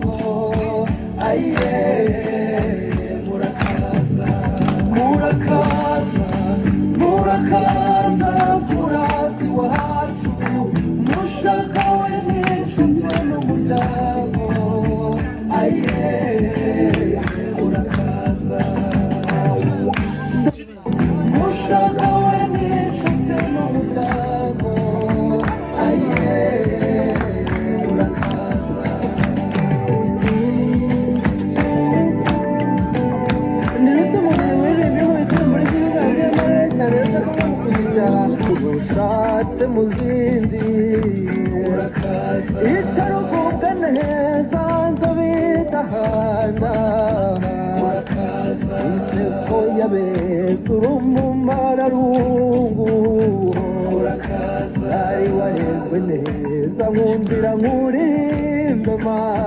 umuryango aye murakaza murakaza murakaza furazi wacu mushagawe n'inshuti n'umuryango aye murakaza mushagawe n'inshuti n'umuryango aye murakaza ndetse muri bihugu muri kibiganze muri cyane rutakumukujya ushatse mu zindi murakaza itarugubwa neza nzobitahana murakaza iseko yabeza urumumararungu murakaza ari warezwe neza nkundira nkuririmbe ma